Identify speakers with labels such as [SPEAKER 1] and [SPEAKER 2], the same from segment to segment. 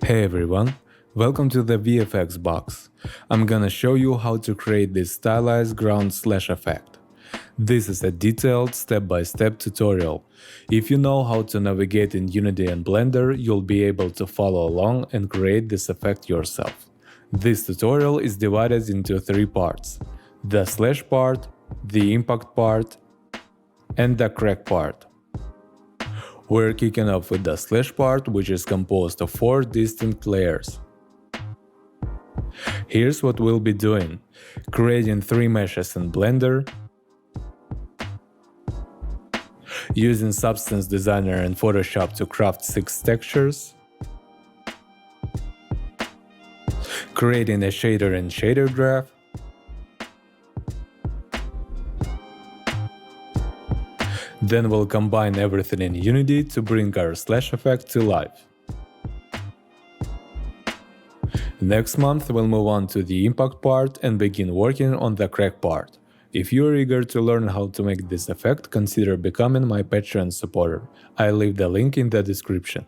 [SPEAKER 1] Hey everyone, welcome to the VFX box. I'm gonna show you how to create this stylized ground slash effect. This is a detailed step-by-step tutorial. If you know how to navigate in Unity and Blender, you'll be able to follow along and create this effect yourself. This tutorial is divided into 3 parts: the slash part, the impact part, and the crack part. We're kicking off with the slash part, which is composed of 4 distinct layers. Here's what we'll be doing: creating 3 meshes in Blender, using Substance Designer and Photoshop to craft 6 textures, creating a shader and shader graph, then we'll combine everything in Unity to bring our slash effect to life. Next month we'll move on to the impact part and begin working on the crack part. If you're eager to learn how to make this effect, consider becoming my Patreon supporter. I'll leave the link in the description.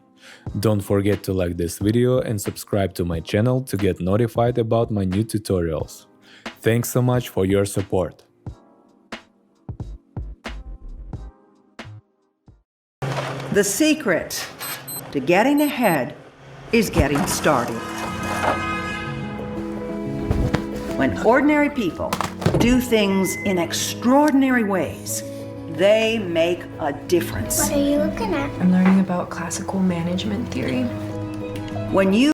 [SPEAKER 1] Don't forget to like this video and subscribe to my channel to get notified about my new tutorials. Thanks so much for your support.
[SPEAKER 2] The secret to getting ahead is getting started. When ordinary people do things in extraordinary ways, they make a difference.
[SPEAKER 3] What are you looking at?
[SPEAKER 4] I'm learning about classical management theory.
[SPEAKER 2] When you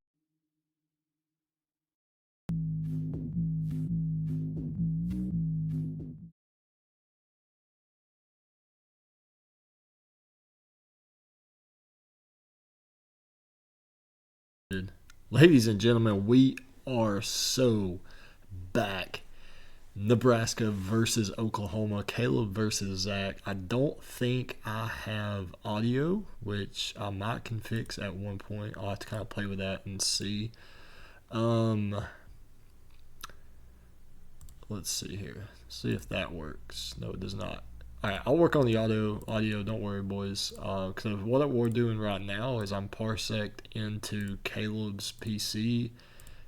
[SPEAKER 5] Ladies and gentlemen, we are so back. Nebraska versus Oklahoma, Caleb versus Zach. I don't think I have audio, which I might can fix at one point. I'll have to kind of play with that and see. Let's see here. See if that works. No, it does not. Alright, I'll work on the audio, don't worry, boys. Because what we're doing right now is I'm parseced into Caleb's PC.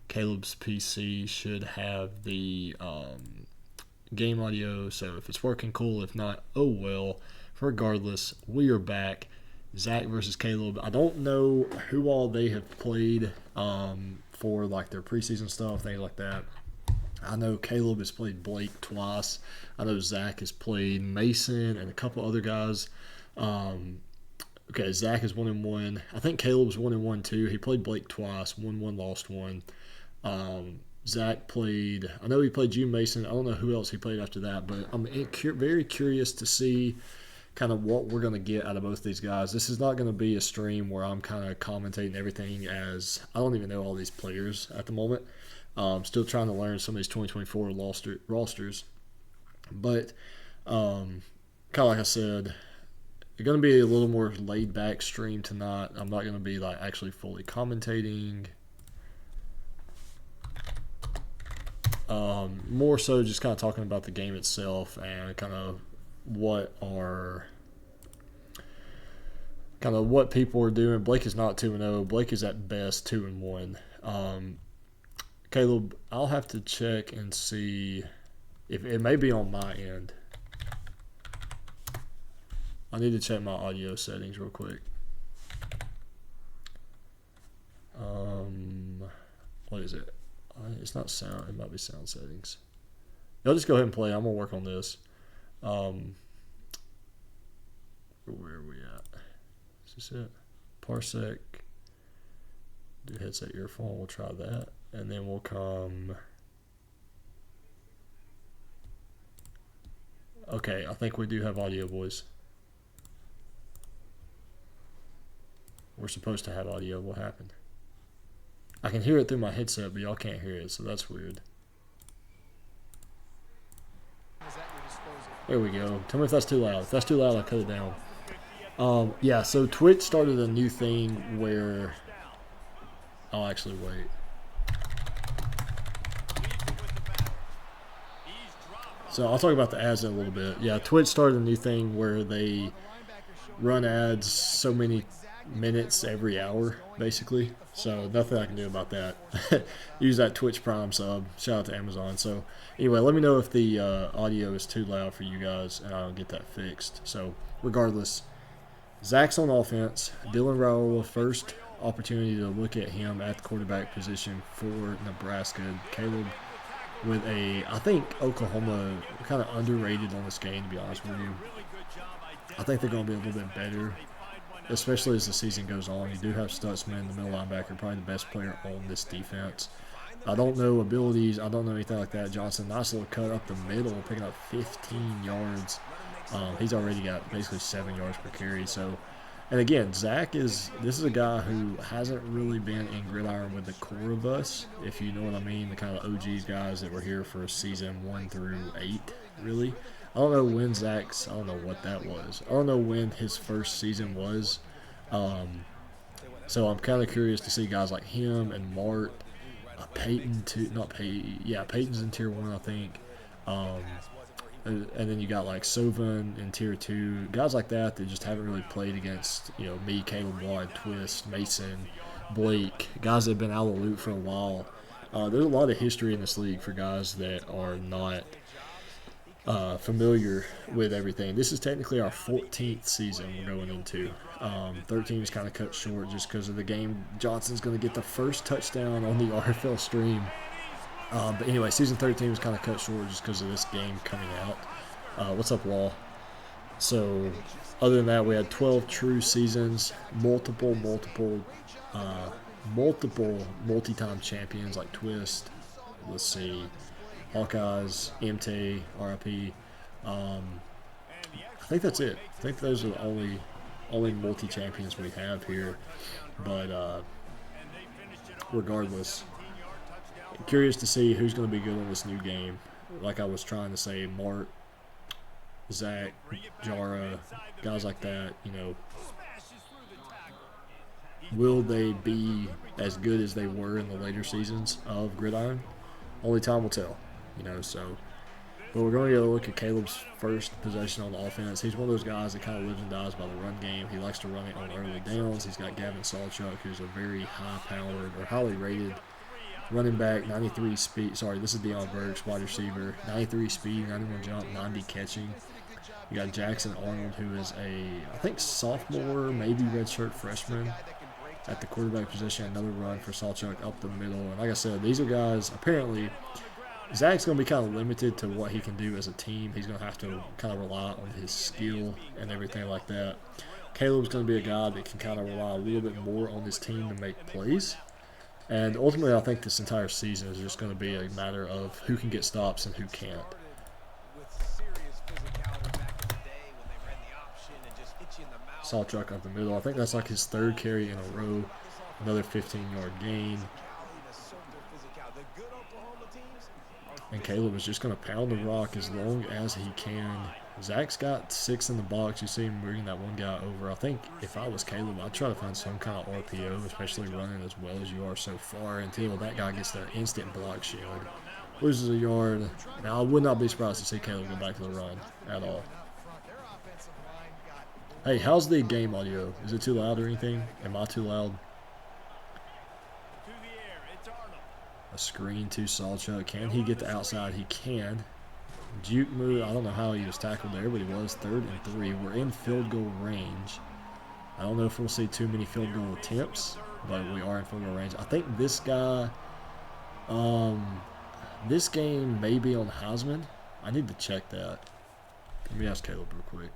[SPEAKER 5] Caleb's PC should have the game audio, so if it's working, cool. If not, oh well. Regardless, we are back. Zach versus Caleb. I don't know who all they have played for like their preseason stuff, things like that. I know Caleb has played Blake twice. I know Zach has played Mason and a couple other guys. Okay, Zach is 1-1. I think Caleb's 1-1 too. He played Blake twice, won one, lost one. Zach played, I know he played June Mason. I don't know who else he played after that, but I'm very curious to see kind of what we're going to get out of both these guys. This is not going to be a stream where I'm kind of commentating everything, as I don't even know all these players at the moment. Still trying to learn some of these 2024 rosters. But kind of like I said, it's going to be a little more laid back stream tonight. I'm not going to be like actually fully commentating. More so just kind of talking about the game itself and kind of what people are doing. Blake is not 2-0. Blake is at best 2-1. Caleb, I'll have to check and see if it may be on my end. I need to check my audio settings real quick. What is it? It's not sound. It might be sound settings. Y'all just go ahead and play. I'm gonna work on this. Where are we at? Is this it? Parsec. Do headset earphone. We'll try that. And then we'll come. Okay, I think we do have audio, boys. We're supposed to have audio. What happened? I can hear it through my headset, but y'all can't hear it, so that's weird. There we go. Tell me if that's too loud. If that's too loud, I'll cut it down. Yeah, so Twitch started a new thing where I'll actually wait. So I'll talk about the ads in a little bit. Yeah, Twitch started a new thing where they run ads so many minutes every hour, basically. So nothing I can do about that. Use that Twitch Prime sub. Shout out to Amazon. So anyway, let me know if the audio is too loud for you guys, and I'll get that fixed. So regardless, Zach's on offense. Dylan Raiola, first opportunity to look at him at the quarterback position for Nebraska. Caleb with I think Oklahoma kind of underrated on this game, to be honest with you. I think they're going to be a little bit better, especially as the season goes on. You do have Stutzman, the middle linebacker, probably the best player on this defense. I don't know abilities. I don't know anything like that. Johnson, nice little cut up the middle, picking up 15 yards. He's already got basically 7 yards per carry. So, and again, Zach this is a guy who hasn't really been in Gridiron with the core of us, if you know what I mean, the kind of OGs guys that were here for season 1 through 8, really. I don't know when Zach's, I don't know what that was. I don't know when his first season was. So I'm kind of curious to see guys like him and Mart, Peyton, Peyton's in tier 1, I think. And then you got like Sovan in tier 2, guys like that just haven't really played against, me, Caleb Ward, Twist, Mason, Blake, guys that have been out of the loop for a while. There's a lot of history in this league for guys that are not familiar with everything. This is technically our 14th season we're going into. 13 is kind of cut short just because of the game. Johnson's going to get the first touchdown on the RFL stream. But anyway, season 13 was kind of cut short just because of this game coming out. What's up, Law? So, other than that, we had 12 true seasons, multiple multi-time champions like Twist. Let's see, Hawkeyes, MT, RIP. I think that's it. I think those are the only multi-champions we have here. But regardless, curious to see who's going to be good on this new game. Like I was trying to say, Mart, Zach, Jara, guys like that, will they be as good as they were in the later seasons of Gridiron? Only time will tell, so. But we're going to get a look at Caleb's first possession on the offense. He's one of those guys that kind of lives and dies by the run game. He likes to run it on early downs. He's got Gavin Sawchuk, who's a very high-powered or highly rated running back, 93 speed. Sorry, this is Deion Burks, wide receiver. 93 speed, 91 jump, 90 catching. You got Jackson Arnold, who is I think sophomore, maybe redshirt freshman at the quarterback position. Another run for Sawchuk up the middle. And like I said, these are guys, apparently, Zach's going to be kind of limited to what he can do as a team. He's going to have to kind of rely on his skill and everything like that. Caleb's going to be a guy that can kind of rely a little bit more on his team to make plays. And ultimately, I think this entire season is just going to be a matter of who can get stops and who can't. Sawchuk up the middle. I think that's like his third carry in a row. Another 15-yard gain. And Caleb is just going to pound the rock as long as he can. Zach's got 6 in the box. You see him bringing that one guy over. I think if I was Caleb, I'd try to find some kind of RPO, especially running as well as you are so far until that guy gets the instant block shield. Loses a yard. Now, I would not be surprised to see Caleb go back to the run at all. Hey, how's the game audio? Is it too loud or anything? Am I too loud? A screen to Sawchuk. Can he get the outside? He can. Juke move. I don't know how he was tackled there, but he was 3rd and 3. We're in field goal range. I don't know if we'll see too many field goal attempts, but we are in field goal range. I think this guy, this game may be on Heisman. I need to check that. Let me ask Caleb real quick.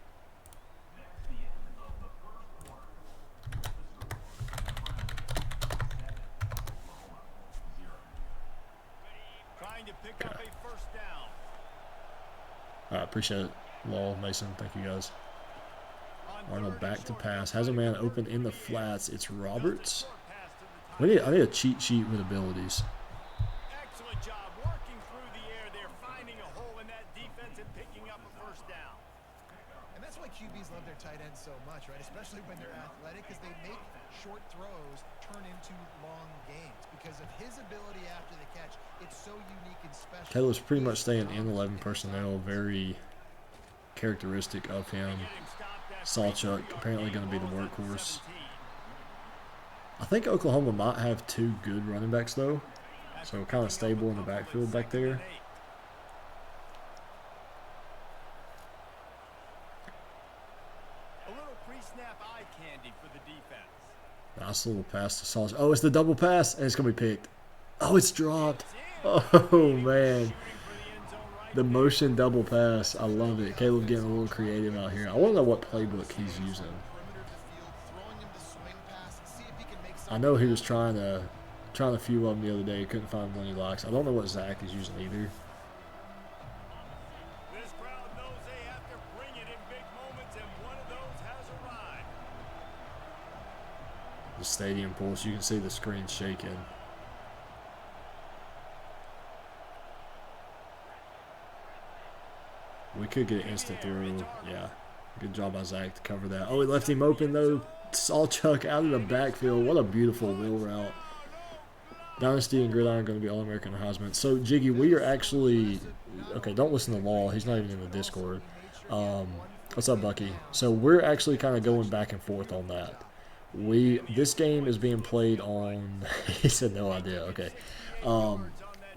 [SPEAKER 5] I appreciate it, Law, Mason. Thank you, guys. Arnold back to pass. Has a man open in the flats. It's Roberts. I need a cheat sheet with abilities.
[SPEAKER 3] Excellent job working through the air there, finding a hole in that defense and picking up a first down.
[SPEAKER 6] And that's why QBs love their tight ends so much, right? Especially when they're athletic, because they make short throws turn into long games. Because of his ability after the catch, it's so unique and special.
[SPEAKER 5] Caleb's pretty much staying in 11 personnel, very characteristic of him. Sawchuk apparently going to be the workhorse. I think Oklahoma might have 2 good running backs, though. So kind of stable in the backfield back there.
[SPEAKER 3] A little pre-snap eye candy for the defense.
[SPEAKER 5] Nice little pass to Sauce. Oh, it's the double pass, and it's going to be picked. Oh, it's dropped. Oh, man. The motion double pass. I love it. Caleb getting a little creative out here. I want to know what playbook he's using. I know he was trying a few of them the other day. He couldn't find one he likes. I don't know what Zach is using either.
[SPEAKER 3] This crowd knows they have to bring it in big moments, and one of those has arrived.
[SPEAKER 5] The stadium pulse. You can see the screen shaking. We could get an instant through. Yeah. Good job by Zach to cover that. Oh, he left him open, though. Saw Chuck out of the backfield. What a beautiful wheel route. Dynasty and Gridiron going to be All-American and Heisman. So, Jiggy, we are actually... Okay, don't listen to Law. He's not even in the Discord. What's up, Bucky? So, we're actually kind of going back and forth on that. This game is being played on... He said no idea. Okay.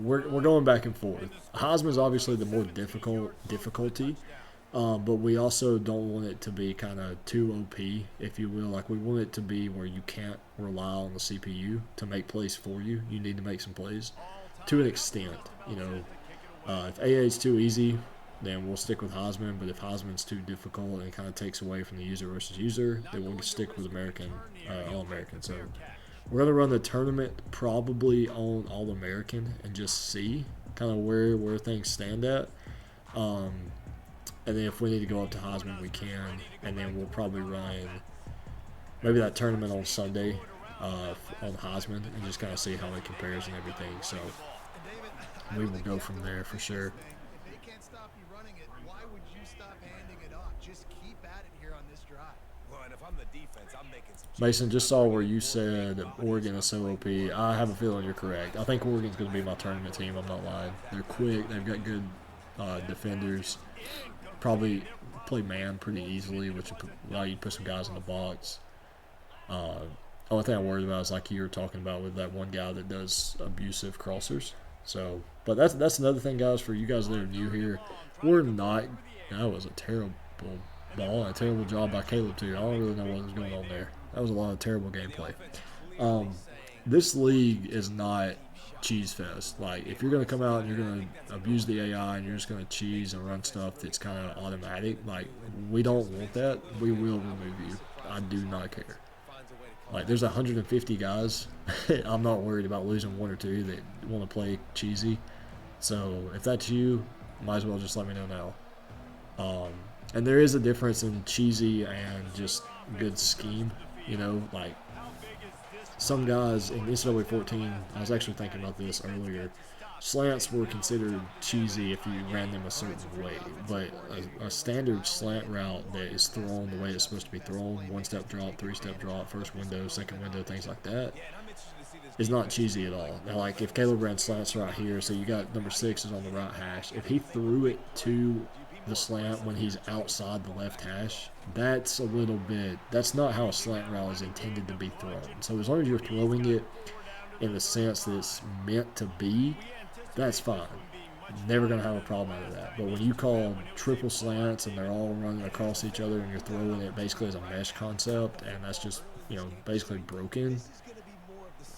[SPEAKER 5] We're going back and forth. Heisman is obviously the more difficulty, but we also don't want it to be kind of too OP, if you will. Like, we want it to be where you can't rely on the CPU to make plays for you. You need to make some plays to an extent. You know, if AA is too easy, then we'll stick with Heisman. But if Heisman's too difficult and it kind of takes away from the user versus user, then we'll stick with All-American. So we're going to run the tournament probably on All-American and just see kind of where things stand at. And then if we need to go up to Heisman, we can. And then we'll probably run maybe that tournament on Sunday on Heisman and just kind of see how it compares and everything. So we will go from there for sure.
[SPEAKER 6] If they can't stop you running it, why would you stop handing it off? Just keep at it here on this drive.
[SPEAKER 3] Well, and if I'm the defense, I'm making some...
[SPEAKER 5] Mason, just saw where you said Oregon is so OP. I have a feeling you're correct. I think Oregon's going to be my tournament team. I'm not lying. They're quick. They've got good defenders. Probably play man pretty easily, which will allow you to put some guys in the box. Only thing I'm worried about is like you were talking about with that one guy that does abusive crossers. So, but that's another thing, guys, for you guys that are new here. We're not – that was a terrible ball and a terrible job by Caleb, too. I don't really know what was going on there. That was a lot of terrible gameplay. This league is not cheese fest. Like, if you're going to come out and you're going to abuse the AI and you're just going to cheese and run stuff that's kind of automatic, like, we don't want that. We will remove you. I do not care. Like, there's 150 guys. I'm not worried about losing 1 or 2 that want to play cheesy. So, if that's you, might as well just let me know now. And there is a difference in cheesy and just good scheme. You know, like, some guys in NCAA 14, I was actually thinking about this earlier, slants were considered cheesy if you ran them a certain way. But a standard slant route that is thrown the way it's supposed to be thrown, 1-step drop, 3-step drop, first window, second window, things like that, is not cheesy at all. Now, like, if Caleb ran slants right here, so you got number 6 is on the right hash, if he threw it to the slant when he's outside the left hash, that's a little bit, that's not how a slant route is intended to be thrown. So as long as you're throwing it in the sense that it's meant to be, that's fine. Never going to have a problem out of that. But when you call triple slants and they're all running across each other and you're throwing it basically as a mesh concept, and that's just, you know, basically broken,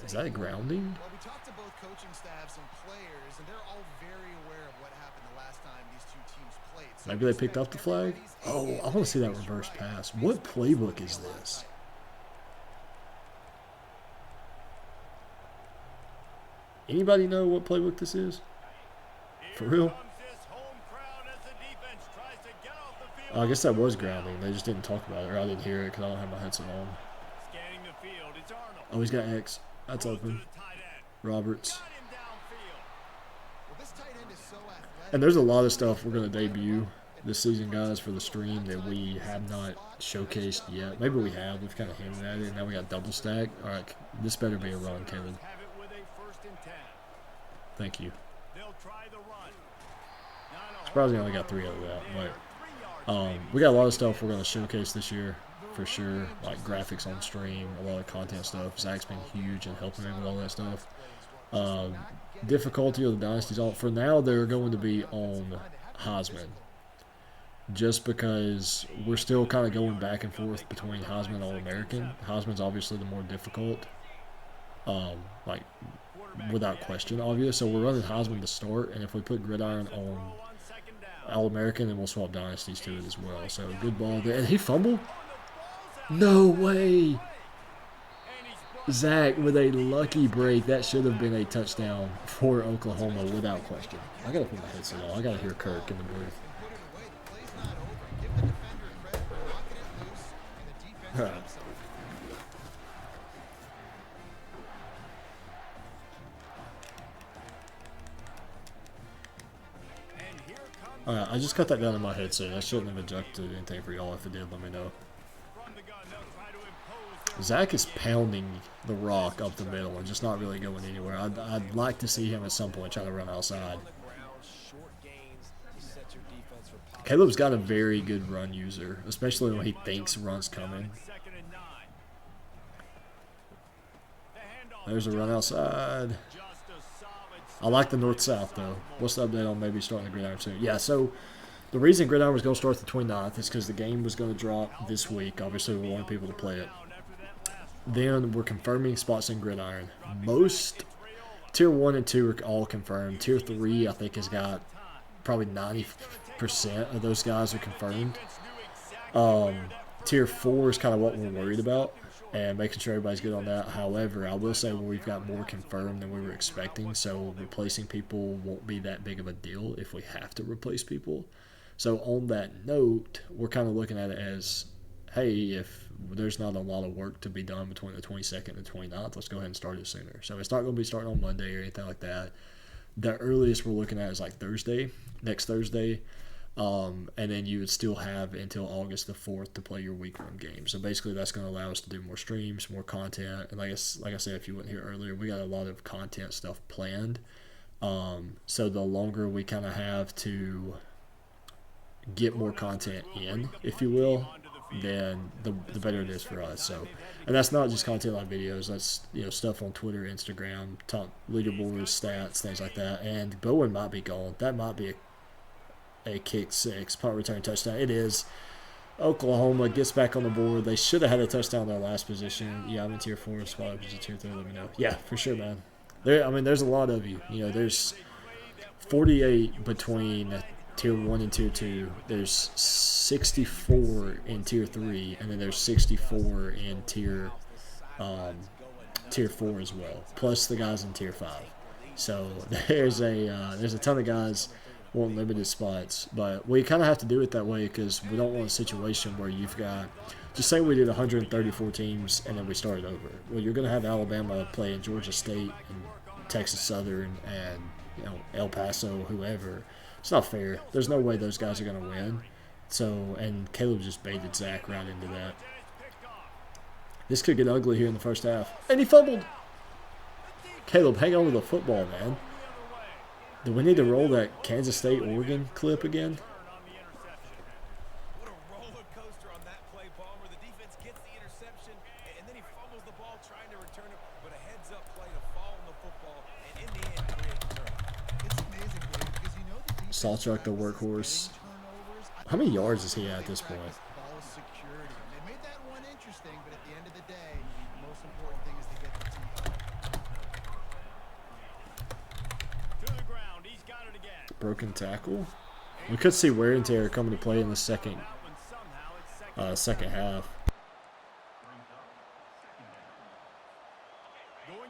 [SPEAKER 5] is that grounding?
[SPEAKER 6] Well, we talked to both coaching staffs and players, and they're all very aware of what happened the last time these two teams played. So
[SPEAKER 5] Maybe they picked up the flag? Oh, I want to see that reverse pass. What playbook is this? Anybody know what playbook this is? For real? I guess that was grounding. They just didn't talk about it, or I didn't hear it because I don't have my headset on. Oh, he's got X. That's open. Roberts. And there's a lot of stuff we're going to debut this season, guys, for the stream that we have not showcased yet. Maybe we have. We've kind of hinted at it. Now we got double stack. All right, this better be a run, Caleb. Thank you. Surprisingly, I only got 3 out of that. But we got a lot of stuff we're going to showcase this year. for sure. Like graphics on stream, a lot of content stuff. Zach's been huge in helping me with all that stuff. Difficulty of the dynasties on for now they're going to be on Heisman, just because we're still kind of going back and forth between Heisman and All-American. Heisman's obviously the more difficult, like without question, obvious. So we're running Heisman to start, and if we put Gridiron on All-American, then we'll swap dynasties to it as well. So good ball there, and he fumbled. No way. Zach with a lucky break. That should have been a touchdown for Oklahoma without question. I gotta put my headset on. I gotta hear Kirk in the booth. All right. Alright, I just cut that down in my headset. I shouldn't have adjusted anything for y'all. If it did, let me know. Zach is pounding the rock up the middle and just not really going anywhere. I'd like to see him at some point try to run outside. Caleb's got a very good run user, especially when he thinks run's coming. There's a run outside. I like the north-south, though. What's the update on maybe starting the Gridiron soon? Yeah, so the reason Gridiron was going to start the 29th is because the game was going to drop this week. Obviously, we wanted people to play it. Then we're confirming spots in Gridiron. Most Tier 1 and 2 are all confirmed. Tier 3, I think, has got probably 90% of those guys are confirmed. Tier 4 is kind of what we're worried about, and making sure everybody's good on that. However, I will say we've got more confirmed than we were expecting, so replacing people won't be that big of a deal if we have to replace people. So on that note, we're kind of looking at it as, hey, if there's not a lot of work to be done between the 22nd and the 29th, let's go ahead and start it sooner. So it's not going to be starting on Monday or anything like that. The earliest we're looking at is like Thursday, next Thursday. And then you would still have until August the 4th to play your week 1 game. So basically that's going to allow us to do more streams, more content. And like I said, if you weren't here earlier, we got a lot of content stuff planned. So the longer we kind of have to get more content in, if you will, then the better it is for us. So, and that's not just content like videos. That's, you know, stuff on Twitter, Instagram, top leaderboards, stats, things like that. And Bowen might be gone. That might be a kick 6 punt return touchdown. It is. Oklahoma gets back on the board. They should have had a touchdown in their last position. Yeah, I'm in tier 4. Spot up is tier 3. Let me know. Yeah, for sure, man. There's a lot of you. You know, there's 48 between tier 1 and tier 2. There's 64 in tier 3, and then there's 64 in tier 4 as well, plus the guys in tier 5. So there's a ton of guys want limited spots, but we kind of have to do it that way because we don't want a situation where you've got, just say we did 134 teams and then we started over. Well, you're going to have Alabama playing Georgia State and Texas Southern and, you know, El Paso, whoever. It's not fair. There's no way those guys are going to win. So, and Caleb just baited Zach right into that. This could get ugly here in the first half. And he fumbled. Caleb, hang on to the football, man. Do we need to roll that Kansas State-Oregon clip again?
[SPEAKER 3] What a roller coaster on that play, Palmer. The defense gets the interception, and then he fumbles the ball trying to return it, but a heads-up play to fall on the football, and in the end, create the turnover.
[SPEAKER 6] It's amazing, Dave, because you know the defense
[SPEAKER 5] Sawchuck, the workhorse. How many yards is he at this point?
[SPEAKER 6] ball security. They made that one interesting, but at the end of the day, the most important thing is to get the team.
[SPEAKER 3] To the ground, he's got it again.
[SPEAKER 5] Broken tackle. We could see wear and tear coming to play in the second half.
[SPEAKER 3] Going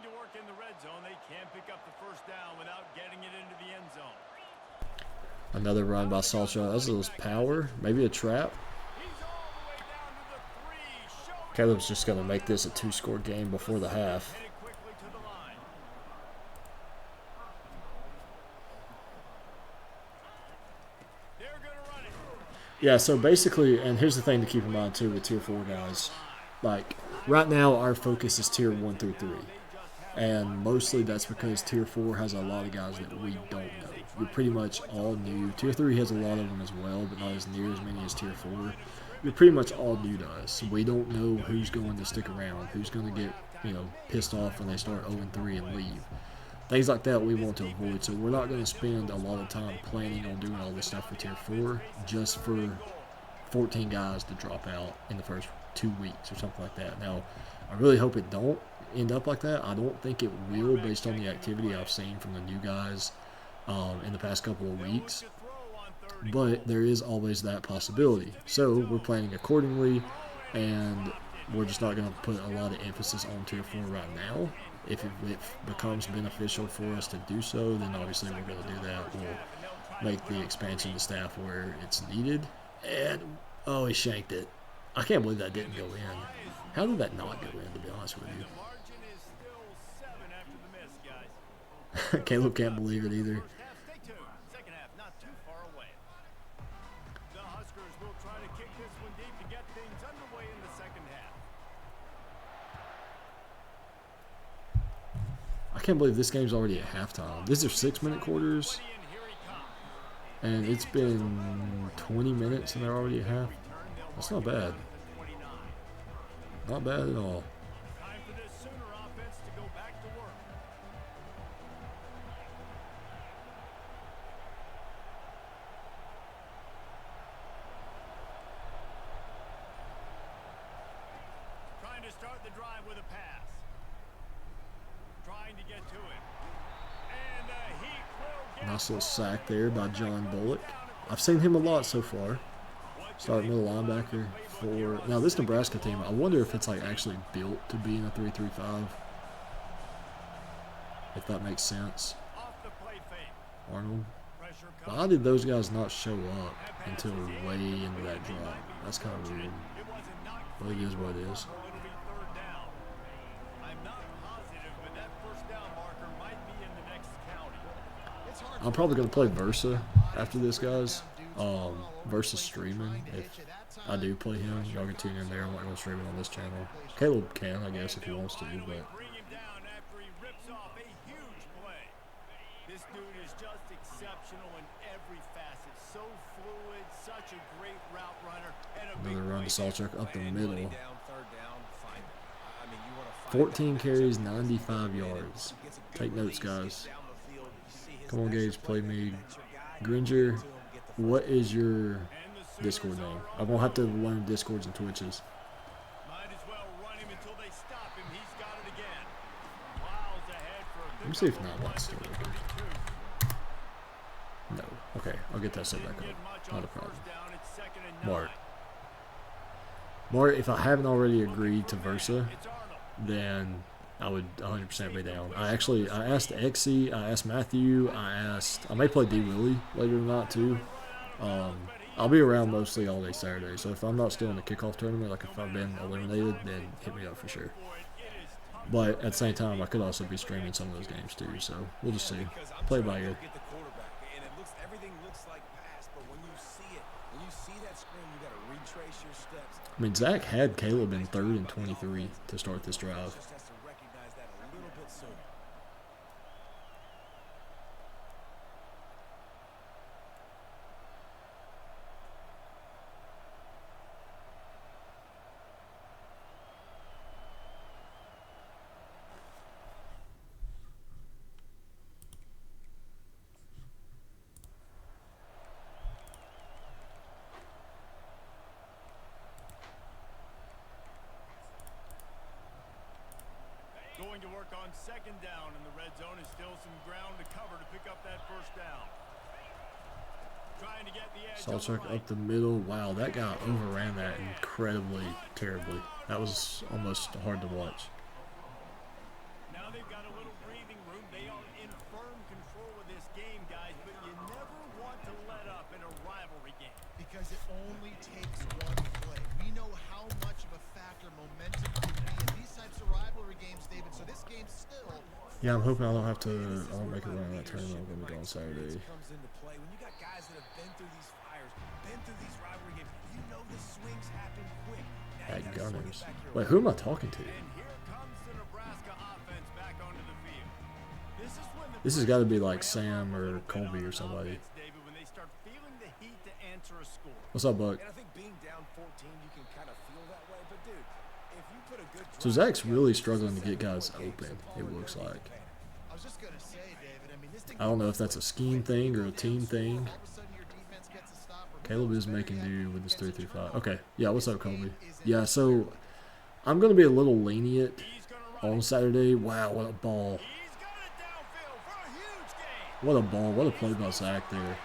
[SPEAKER 3] to work in the red zone, they can't pick up the first down without getting it into the end zone.
[SPEAKER 5] Another run by Sawchuck. That's a little power. Maybe a trap.
[SPEAKER 3] He's all the way down to the 3. Show
[SPEAKER 5] Caleb's just going to make this a 2-score game before the half.
[SPEAKER 3] it quickly to the line. They're going to run it.
[SPEAKER 5] Yeah, so basically, and here's the thing to keep in mind too with tier 4 guys. Like, right now our focus is tier 1 through 3. And mostly that's because tier 4 has a lot of guys that we don't know. We're pretty much all new. Tier 3 has a lot of them as well, but not as near as many as tier 4. they're pretty much all new to us. We don't know who's going to stick around, who's going to get, pissed off when they start 0-3 and leave. Things like that we want to avoid. So we're not going to spend a lot of time planning on doing all this stuff for Tier 4 just for 14 guys to drop out in the first 2 weeks or something like that. Now, I really hope it don't end up like that. I don't think it will based on the activity I've seen from the new guys in the past couple of weeks. But there is always that possibility. So we're planning accordingly, and we're just not going to put a lot of emphasis on Tier 4 right now. If it becomes beneficial for us to do so, then obviously we're going to do that. We'll make the expansion to staff where it's needed. And, oh, he shanked it. I can't believe that didn't go in. How did that not go in, to be honest with you? Caleb can't believe it either. I can't believe this game's already at halftime. These are 6-minute quarters, and it's been 20 minutes and they're already at half. That's not bad. Not bad at all.
[SPEAKER 3] Trying to start the drive with a pass. Trying to get to it. And the Heat will get
[SPEAKER 5] Nice little sack there by John Bullock. I've seen him a lot so far. Starting middle linebacker for now this Nebraska team. I wonder if it's like actually built to be in a 3-3-5. If that makes sense.
[SPEAKER 3] off the play fake.
[SPEAKER 5] Arnold.
[SPEAKER 3] Pressure
[SPEAKER 5] Why
[SPEAKER 3] comes.
[SPEAKER 5] did those guys not show up until way into that drop? That's kind of weird.
[SPEAKER 3] It wasn't knocked
[SPEAKER 5] But it is what it is.
[SPEAKER 3] It'll be third down. I'm not positive, but that first down marker might be in the next county.
[SPEAKER 6] It's hard
[SPEAKER 5] I'm probably going to play Versa after this, guys. Versus streaming. If I do play him, y'all can tune in there. I'm not going to stream it on this channel. Caleb can, I guess, if he wants to, but
[SPEAKER 3] Bring him down after he rips off a huge play. This dude is just exceptional in every facet. So fluid, such a great route runner, and a big
[SPEAKER 5] another run to Salchuk up the middle.
[SPEAKER 3] down, third down, find it. I mean, you want to find
[SPEAKER 5] 14 carries, 95 yards. Take notes, guys. Come on, Gage, play me. Gringer, what is your Discord name? I'm going to have to learn Discords and Twitches.
[SPEAKER 3] Might as well run him until they stop him. He's got it again. Miles ahead for a
[SPEAKER 5] Let me see if Nightlight's still open. No. Okay, I'll get that set back up. Not a problem. Bart. Bart, if I haven't already agreed to Versa, then I would 100% be down. I asked Exy, I asked Matthew, I may play D. Willie later tonight too. I'll be around mostly all day Saturday, so if I'm not still in the kickoff tournament, like if I've been eliminated, then hit me up for sure. But at the same time, I could also be streaming some of those games too, so we'll just see. Play it by ear.
[SPEAKER 3] get the quarterback, and it looks, everything looks like pass, but when you see it, when you see that screen, you got to retrace your steps.
[SPEAKER 5] I mean, Zach had Caleb in 3rd and 23 to start this drive.
[SPEAKER 3] Just has to recognize that a little bit sooner. Going to work on second down in the red zone. Is still some ground to cover to pick up that first down. Trying to get the edge on the
[SPEAKER 5] Salchuk
[SPEAKER 3] right.
[SPEAKER 5] up the middle. Wow, that guy overran that incredibly terribly. That was almost hard to watch.
[SPEAKER 3] Now they've got a little breathing room. They are in firm control of this game, guys, but you never want to let up in a rivalry game.
[SPEAKER 6] because it only takes one play. We know how much of a factor momentum can be in these types of rivalry games, David. So this game's still.
[SPEAKER 5] Yeah, I'm hoping I don't have to. I won't make it run that tournament. I'm gonna be going Saturday.
[SPEAKER 3] Comes into play when you got guys that have been through these fires, been through these rivalry games. You know the swings happen quick. Now
[SPEAKER 5] At
[SPEAKER 3] you gotta swing it
[SPEAKER 5] Gunners.
[SPEAKER 3] back your
[SPEAKER 5] Wait,
[SPEAKER 3] way.
[SPEAKER 5] who am I talking to?
[SPEAKER 3] And here comes the Nebraska offense back onto the field. This is when the
[SPEAKER 5] This has got to be like Sam or Colby or somebody.
[SPEAKER 3] offense, David, when they start feeling the heat to answer a score.
[SPEAKER 5] What's up, Buck?
[SPEAKER 3] And I think being down 14
[SPEAKER 5] So Zach's really struggling to get guys open, it looks like.
[SPEAKER 6] I was just gonna say, David, I mean, this thing
[SPEAKER 5] I don't know if that's a scheme thing or a team thing.
[SPEAKER 6] all of a sudden your defense gets a stop or
[SPEAKER 5] Caleb
[SPEAKER 6] goes.
[SPEAKER 5] is making
[SPEAKER 6] Better
[SPEAKER 5] do
[SPEAKER 6] yet,
[SPEAKER 5] with his
[SPEAKER 6] gets a
[SPEAKER 5] 3-3-5.
[SPEAKER 6] turnover.
[SPEAKER 5] Okay, yeah, what's up,
[SPEAKER 6] This game
[SPEAKER 5] Colby?
[SPEAKER 6] is
[SPEAKER 5] Yeah,
[SPEAKER 6] in
[SPEAKER 5] so I'm going to be a little lenient on Saturday. Wow, what a ball.
[SPEAKER 3] He's got it downfield for a huge gain.
[SPEAKER 5] What a ball. What a play by Zach there.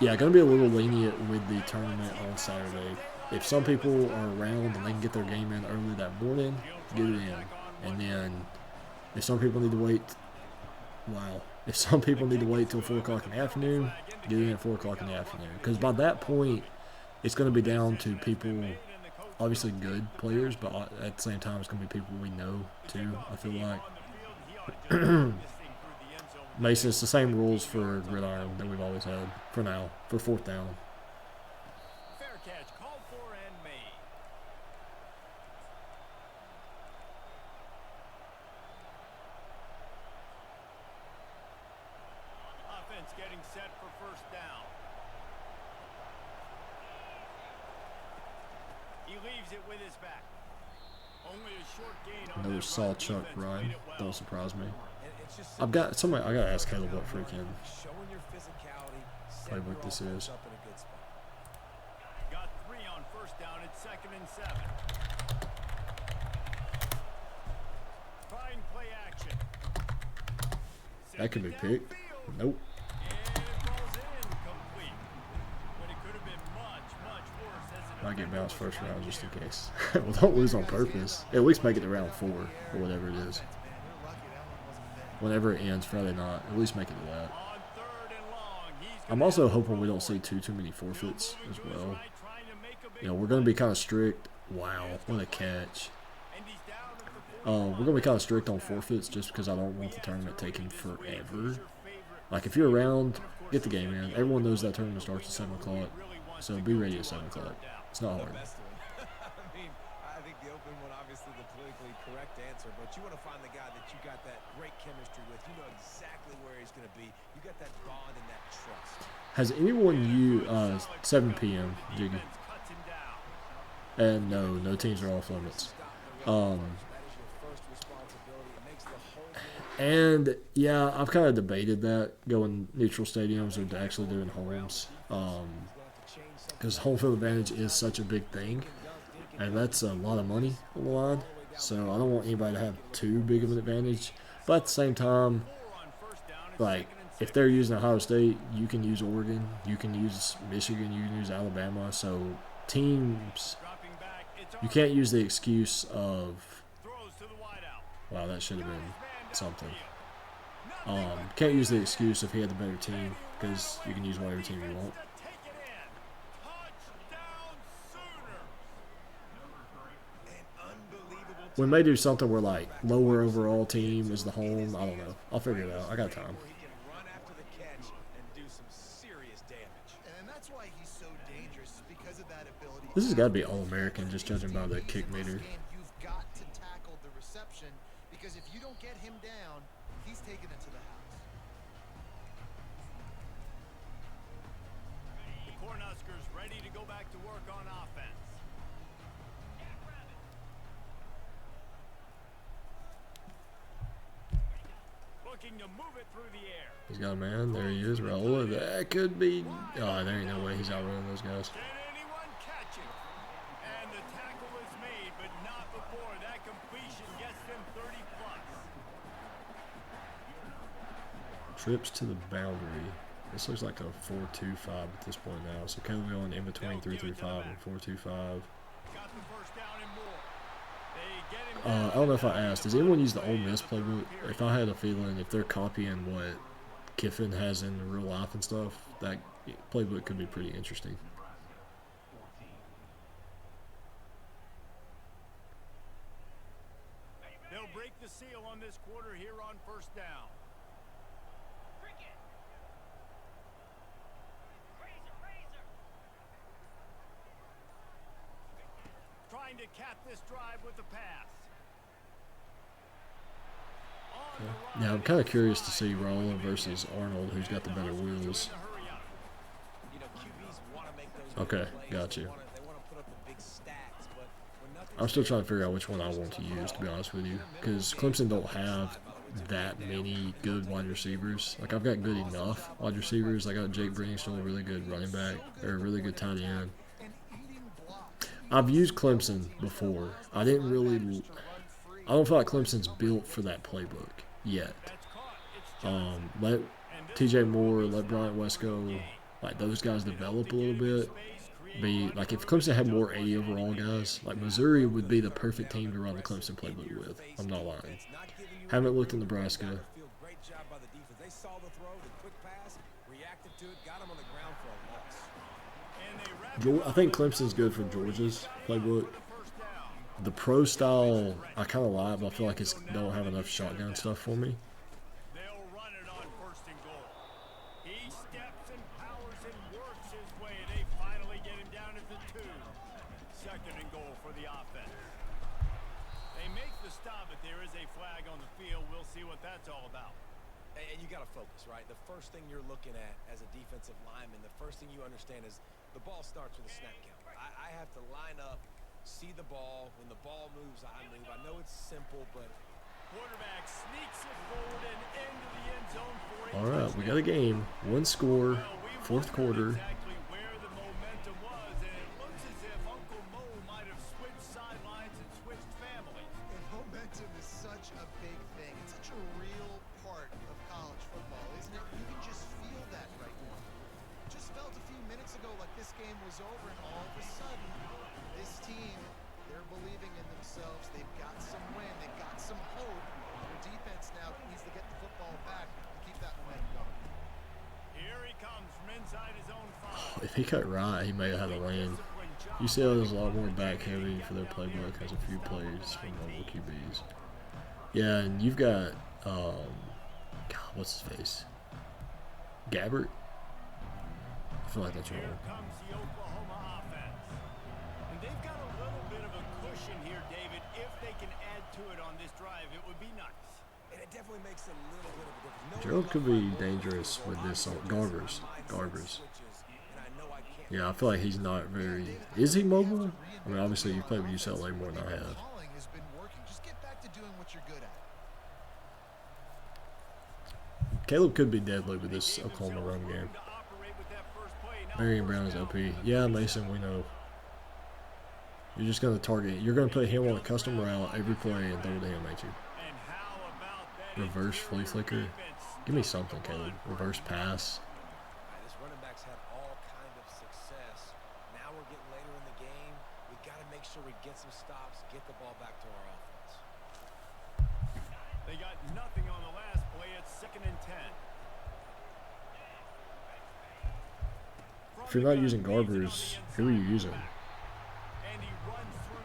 [SPEAKER 5] Yeah, going to be a little lenient with the tournament on Saturday. If some people are around and they can get their game in early that morning, get it in. And then if some people need to wait, wow. If some people need to wait till 4 o'clock in the afternoon, get it in at 4 o'clock in the afternoon. Because by that point, it's going to be down to people, obviously good players, but at the same time, it's going to be people we know too, I feel like. Mason, it's the same rules for Gridiron that we've always had for now, for 4th down.
[SPEAKER 3] Fair catch called for and made. Offense getting set for first down. He leaves it with his back. Only a short gain on
[SPEAKER 5] Another
[SPEAKER 3] that
[SPEAKER 5] saw
[SPEAKER 3] run.
[SPEAKER 5] Chuck
[SPEAKER 3] Defense
[SPEAKER 5] ride.
[SPEAKER 3] played it well.
[SPEAKER 5] Don't surprise me.
[SPEAKER 3] It's just
[SPEAKER 5] I gotta ask Caleb what freaking
[SPEAKER 3] showing your physicality, setting
[SPEAKER 5] playbook
[SPEAKER 3] your
[SPEAKER 5] this
[SPEAKER 3] offense
[SPEAKER 5] is.
[SPEAKER 3] up in a good spot. Got 3 on first down. It's 2nd and 7. Trying play action.
[SPEAKER 5] That could be picked. Nope.
[SPEAKER 3] And it falls incomplete. But it could have been much, much worse as an
[SPEAKER 5] Might get
[SPEAKER 3] offender
[SPEAKER 5] bounced
[SPEAKER 3] was
[SPEAKER 5] first
[SPEAKER 3] right
[SPEAKER 5] round just in
[SPEAKER 3] there.
[SPEAKER 5] case. Well, don't lose on purpose. At least make it to round 4 or whatever it is.
[SPEAKER 6] Man, you're lucky that one wasn't there.
[SPEAKER 5] Whenever it ends, Friday night, at least make it to that.
[SPEAKER 3] On 3rd and long, he's
[SPEAKER 5] I'm
[SPEAKER 3] gonna
[SPEAKER 5] also
[SPEAKER 3] have to
[SPEAKER 5] hoping we
[SPEAKER 3] throw
[SPEAKER 5] don't see
[SPEAKER 3] for it.
[SPEAKER 5] too many forfeits as
[SPEAKER 3] Moving
[SPEAKER 5] well.
[SPEAKER 3] goes right, trying to make a big
[SPEAKER 5] You know, we're going to be
[SPEAKER 3] play.
[SPEAKER 5] kind of strict. Wow, what a catch.
[SPEAKER 3] And he's down at the 41.
[SPEAKER 5] We're going to be kind of strict on forfeits just because I don't want the tournament taking forever.
[SPEAKER 3] Your favorite
[SPEAKER 5] Like, if you're around, get the game in. Everyone knows that tournament starts at 7 o'clock, so be ready at 7 o'clock. It's not hard.
[SPEAKER 3] best one. I mean, I think the open one, obviously the politically correct answer, but you want to find the guy that you got that great chemistry with. You know exactly where he's going to be. You got that bond and that trust.
[SPEAKER 5] Has anyone 7 p.m. Jiggy?
[SPEAKER 3] Defense cuts him down.
[SPEAKER 5] And no teams are off limits.
[SPEAKER 3] That is your first responsibility. It makes the whole
[SPEAKER 5] And yeah, I've kind of debated that going neutral stadiums or actually doing homes, because home field advantage is such a big thing, and that's a lot of money on the line. So I don't want anybody to have too big of an advantage. But at the same time, like if they're using Ohio State, you can use Oregon, you can use Michigan, you can use Alabama. So teams,
[SPEAKER 3] dropping back. It's
[SPEAKER 5] you can't use the excuse of,
[SPEAKER 3] throws to the wideout.
[SPEAKER 5] wow, that should have been something. Can't use the excuse if he had the better team, because you can use whatever team you want.
[SPEAKER 3] Take it in. Touchdown Sooner. An unbelievable
[SPEAKER 5] We may do something where like lower overall team is the home. I don't know. I'll figure it out. I got time.
[SPEAKER 3] he can run after the catch and do some serious damage.
[SPEAKER 6] And that's why he's so dangerous, because of that ability.
[SPEAKER 5] This has got to be All-American, just judging by the kick meter.
[SPEAKER 6] You've got to tackle the reception, because if you don't get him down, he's taking it to the house.
[SPEAKER 3] The Cornhuskers ready to go back to work on offense. Looking to move it through the air.
[SPEAKER 5] He's got a man. There he is. Raul. That could be. Oh, there ain't no way he's outrunning those guys.
[SPEAKER 3] Can anyone catch it? And the tackle is made, but not before that completion gets them 30 plus.
[SPEAKER 5] Trips to the boundary. This looks like a 4-2-5 at this point now. So Caleb going in between 3-3-5 and 4-2-5.
[SPEAKER 3] Got the first down and more. They get him
[SPEAKER 5] I don't know if I asked. Does anyone use the Ole Miss playbook? If I had a feeling, if they're copying what Kiffin has in real life and stuff, that playbook could be pretty interesting.
[SPEAKER 3] They'll break the seal on this quarter here on first down. Trying to cap this drive with the pass. On the run,
[SPEAKER 5] Yeah, I'm kind of curious to see Raul versus Arnold, who's got the better wheels.
[SPEAKER 3] hurry up. You know, QBs want to make those
[SPEAKER 5] Okay,
[SPEAKER 3] big plays.
[SPEAKER 5] got you.
[SPEAKER 3] They want to put up the big stats, but when nothing
[SPEAKER 5] I'm still trying to figure out which one I want to use, to be honest with you, because Clemson don't have that many good wide receivers. Like, I've got good enough wide receivers. I got Jake Brings, still a really good running back, or a really good tight end. I've used Clemson before. I don't feel like Clemson's built for that playbook yet. Let TJ Moore, let Bryant Wesco, like those guys develop a little bit. Like if Clemson had more 80 overall guys, like Missouri would be the perfect team to run the Clemson playbook with. I'm not lying. Haven't looked at Nebraska. I think Clemson's good for Georgia's playbook. The pro style, I kind of like, but I feel like it don't have enough shotgun stuff for me.
[SPEAKER 3] They'll run it on first and goal. He steps and powers and works his way. They finally get him down at the 2. Second and goal for the offense. They make the stop, but there is a flag on the field. We'll see what that's all about.
[SPEAKER 7] And you got to focus, right? The first thing you're looking at as a defensive lineman, the first thing you understand is the ball starts with a snap count. I have to line up, see the ball. When the ball moves, I move. I know it's simple, but
[SPEAKER 3] Quarterback sneaks it forward and into the end zone for a
[SPEAKER 5] All right, we
[SPEAKER 3] touchdown.
[SPEAKER 5] got a game. One score, fourth quarter.
[SPEAKER 3] Exactly where the momentum was, and it looks as if Uncle Mo might have switched sidelines and switched families.
[SPEAKER 6] And momentum is such a big thing. It's such a real part of college football, isn't it? You can just feel that right now. Just felt a few minutes ago like this game was over, and all of a sudden, this team, they're believing in themselves. They've got some wind. They've got some hope. Their defense now needs to get the football back and keep that momentum going.
[SPEAKER 3] Here he comes from inside his own 5.
[SPEAKER 5] If he cut right, he may have had a land. UCL is a lot more back heavy for their playbook. Has a few plays from mobile QBs. Yeah, and you've got God, what's his face? Gabbert. I feel like that's wrong.
[SPEAKER 3] Here comes the Oklahoma offense. And they've got a little bit of a cushion here, David. If they can add to it on this drive, it would be nice.
[SPEAKER 7] and it definitely makes a little bit of a difference.
[SPEAKER 5] Gerald could be dangerous with this Garbers. Yeah, I feel like he's not very. Is he mobile? I mean, obviously you played with UCLA more than I have.
[SPEAKER 6] Calling has been working. Just get back to doing what you're good at.
[SPEAKER 5] Caleb could be deadly with this Oklahoma run game. Marion Brown is OP. Yeah, Mason, we know. You're just going to target. You're going to put him on a custom route every play and throw it to him, ain't you? Reverse flea flicker. Give me something, Caleb. Reverse pass.
[SPEAKER 7] This running back's had all kind of success. Now we're getting later in the game. We got to make sure we get some stops, get the ball back to our offense.
[SPEAKER 3] They got nothing on the last play. It's 2nd and 10.
[SPEAKER 5] If you're not using Garbers, who are you using?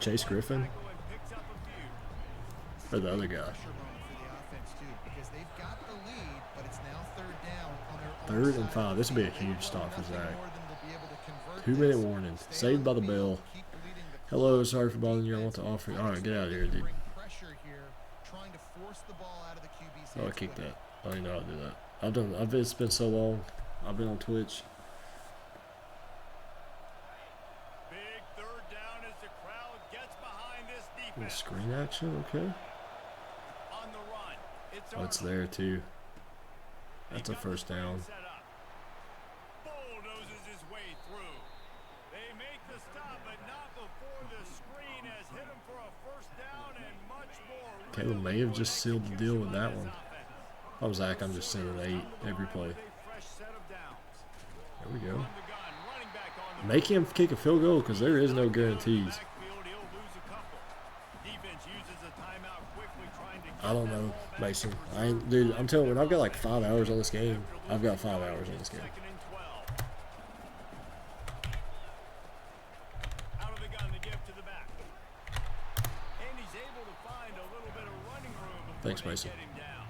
[SPEAKER 5] Chase Griffin? Or the other guy?
[SPEAKER 6] Pressure moment for the offense too, because they've got the lead, but it's now 3rd down on their own
[SPEAKER 5] 3rd and 5. This would be a huge stop for
[SPEAKER 6] Nothing
[SPEAKER 5] Zach.
[SPEAKER 6] more than to be able to convert
[SPEAKER 5] 2-minute
[SPEAKER 6] this.
[SPEAKER 5] warning.
[SPEAKER 6] Stay
[SPEAKER 5] Saved by the
[SPEAKER 6] on
[SPEAKER 5] bell.
[SPEAKER 6] field, keep leading the
[SPEAKER 5] Hello,
[SPEAKER 6] clock.
[SPEAKER 5] sorry for bothering you. I want to offer. All right, get out of here, dude.
[SPEAKER 6] Bring pressure here, trying to force the ball out of the QB's
[SPEAKER 5] Oh, I
[SPEAKER 6] hands
[SPEAKER 5] kicked
[SPEAKER 6] quickly.
[SPEAKER 5] that. I didn't know how to do that. It's been so long. I've been on Twitch.
[SPEAKER 3] Big 3rd down as the crowd gets behind this
[SPEAKER 5] Little
[SPEAKER 3] defense.
[SPEAKER 5] screen action, okay.
[SPEAKER 3] On the run. It's
[SPEAKER 5] Oh, it's there too. That's a first down.
[SPEAKER 3] Set up. Bulldozes his way through. They make the stop, but not before the screen has hit him for a first down and much more.
[SPEAKER 5] Caleb may have just sealed the deal with that one. If I'm Zach, I'm just sending 8 every play. There we go. Make him kick a field goal because there is no guarantees. I don't know, Mason. Dude, I'm telling you, when I've got like 5 hours on this game, I've got 5 hours on this game.
[SPEAKER 3] Out of the gun to give to the back. And he's able to find a little bit of running room before
[SPEAKER 5] Thanks,
[SPEAKER 3] they
[SPEAKER 5] Mason.
[SPEAKER 3] get him down.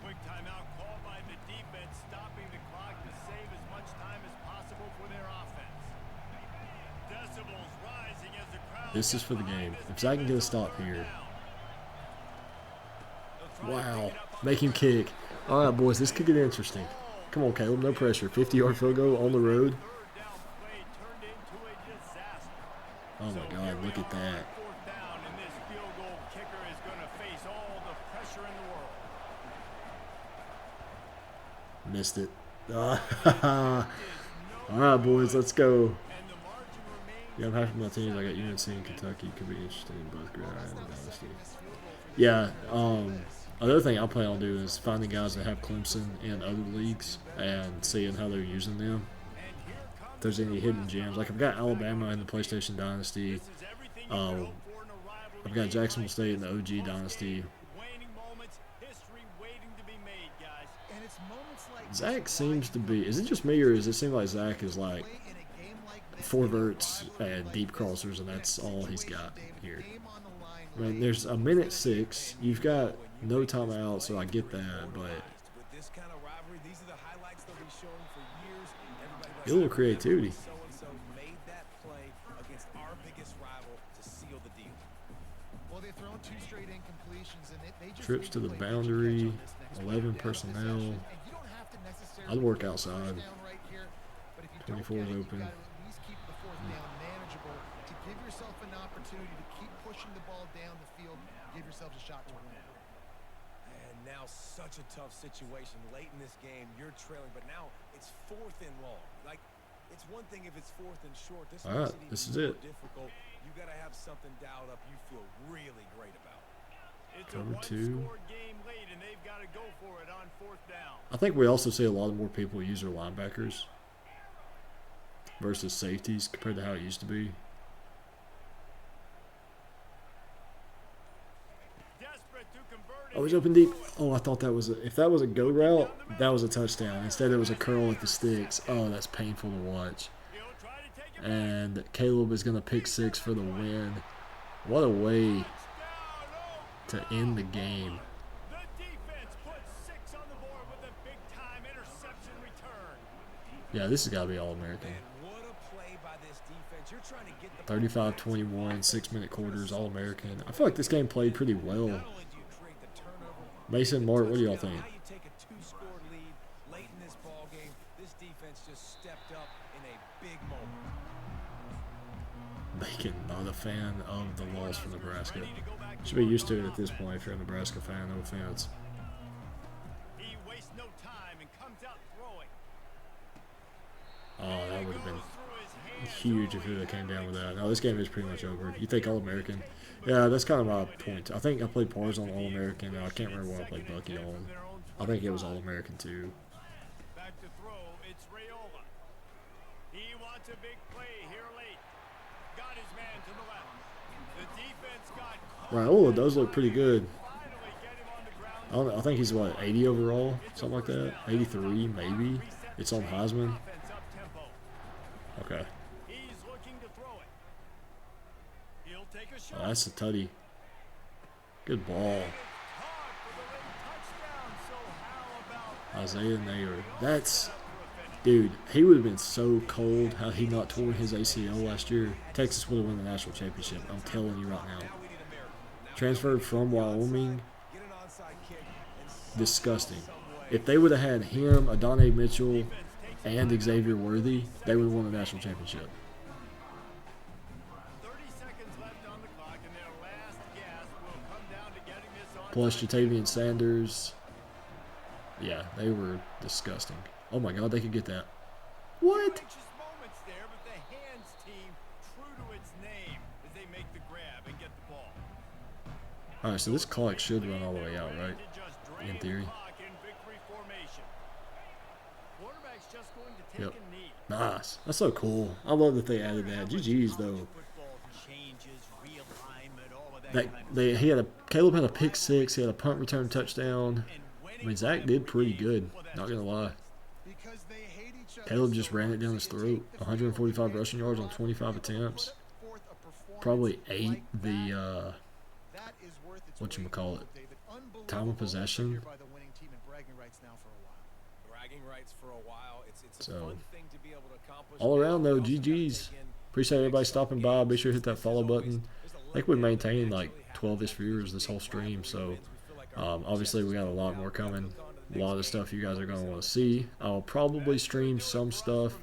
[SPEAKER 3] Quick timeout called by the defense, stopping the clock to save as much time as possible for their offense. Decibels rising as the crowd
[SPEAKER 5] This is for the game. If Zach can get a stop here. Wow. Make him kick. All right, boys, this could get interesting. Come on, Caleb, no pressure. 50-yard field goal on the road. Oh, my God, look at that. Missed it. All right, boys, let's go. Yeah, I'm happy with my teams. I got UNC and Kentucky. Could be interesting in both Gridiron and Dynasty. Yeah. Another thing I plan on doing is finding guys that have Clemson in other leagues and seeing how they're using them. If there's any hidden gems, like I've got Alabama in the PlayStation Dynasty. I've got Jacksonville State in the OG Dynasty. Zach seems to be. Is it just me, or does it seem like Zach is like 4 verts and deep crossers, and that's all he's got here? I mean, there's a minute 6. You've got no timeout, so I get that, but a little creativity. Trips to the boundary, 11 personnel. I'd work outside. 24 is open.
[SPEAKER 6] Give yourself an opportunity to keep pushing the ball down the field. Give yourself a shot to win.
[SPEAKER 7] And now such a tough situation late in this game. You're trailing, but now it's 4th and long. Like, it's one thing if it's 4th and short. This
[SPEAKER 5] all right, this is it.
[SPEAKER 7] Difficult. You got to have something dialed up you feel really great about.
[SPEAKER 3] It's
[SPEAKER 5] Cover
[SPEAKER 3] a
[SPEAKER 5] 2.
[SPEAKER 3] one-score game late, and they've got to go for it on 4th down.
[SPEAKER 5] I think we also see a lot more people use their linebackers versus safeties compared to how it used to be. Oh, he's open deep. Oh, I thought that was if that was a go route, that was a touchdown. Instead, it was a curl with the sticks. Oh, that's painful to watch. And Caleb is going to pick 6 for the win. What a way to end the game. Yeah, this has got to be All-American. 35-21, 6-minute quarters, All-American. I feel like this game played pretty well. Mason, Mark, what do y'all think? Bacon, not a fan of the loss for Nebraska. Should be used to it at this point if you're a Nebraska fan, no offense. Oh, that would have been huge if it would have came down with that. No, this game is pretty much over. You think All-American? Yeah, that's kind of my point. I think I played Pars on All-American. I can't remember what I played Bucky on. I think it was All-American too.
[SPEAKER 3] Back to throw, it's Raiola. He wants a big play here late. Got his man to the left. The defense got
[SPEAKER 5] Raiola does look pretty good. I don't know, I think he's what, 80 overall, something like that. 83 maybe. It's on Heisman. Okay. Oh, that's a tutty. Good ball. Isaiah Nair. That's, dude, he would have been so cold how he not tore his ACL last year. Texas would have won the national championship. I'm telling you right now. Transferred from Wyoming. Disgusting. If they would have had him, Adonai Mitchell, and Xavier Worthy, they would have won the national championship. Plus Jatavian Sanders. Yeah, they were disgusting. Oh my God, they could get that. What? Alright, so this clock should run all the way out, right? In theory. Yep. Nice. That's so cool. I love that they added that. GG's though. Caleb had a pick 6. He had a punt return touchdown. I mean, Zach did pretty good. Not gonna lie. Caleb just ran it down his throat. 145 rushing yards on 25 attempts. Probably ate the whatchamacallit, time of possession. So all around though, GG's. Appreciate everybody stopping by. Be sure to hit that follow button. I think we maintained like 12-ish viewers this whole stream, so obviously we got a lot more coming. A lot of stuff you guys are going to want to see. I'll probably stream some stuff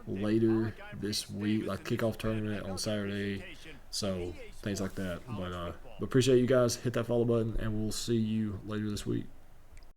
[SPEAKER 5] later this week, like kickoff tournament on Saturday, so things like that. But appreciate you guys. Hit that follow button, and we'll see you later this week.